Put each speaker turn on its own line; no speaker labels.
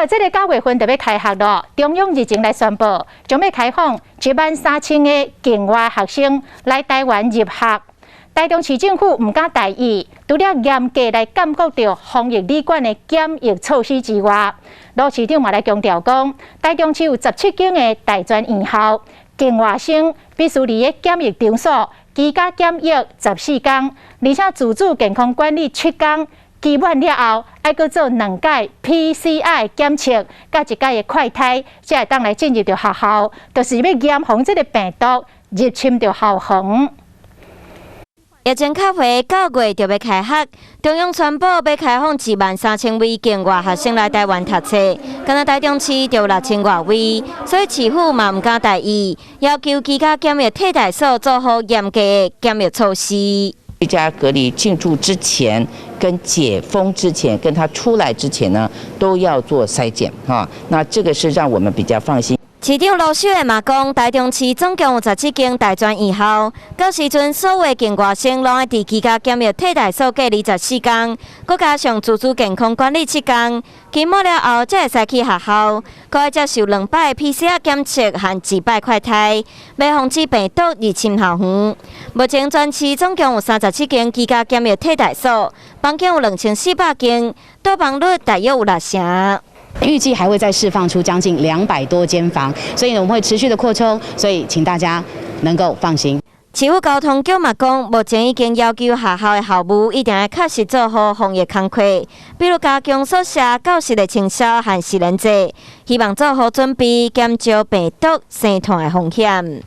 这个9月份就要开学了，中央日前来宣布，将要开放13000个境外学生来台湾入学。台中市政府唔敢大意，除了严格来监督着防疫旅馆的检疫措施之外，罗市长嘛来强调讲，台中市有17间的大专院校，境外生必须伫个检疫场所居家检疫14天，而且自主健康管理7天。 期满了后，还阁做2届 PCR 检测，甲1届的快筛，才会当来进入到学校，就是要严防这个病毒入侵到校园。
疫情较回9月就要开学，中央宣布要开放13000位境外学生来台湾读册，敢若台中市就有6000多位，所以市府嘛唔敢大意，要求居家检疫替代所做好严格的检疫措施。
居家隔离进驻之前、跟解封之前、跟他出来之前呢，都要做筛检哈。那这个是让我们比较放心。
市长罗秀嘛讲，台中市总共有17间大专院校，到时阵所有境外生拢爱伫居家检疫替代所隔离14天，佮加上自主健康管理7天，期末了后才会使去学校，佮要接受2摆 PCR 检测和2摆快筛，要防止病毒入侵校园。目前全市总共有37间居家检疫替代所，房间有2400间，倒房率大约有6成。
预计还会再释放出将近200多间房，所以呢，我们会持续的扩充，所以请大家能够放心。
市府交通局嘛讲，目前已经要求学校的校务一定要确实做好防疫工作，比如加强宿舍、教室的清扫和实联制，希望做好准备，减少病毒生传的风险。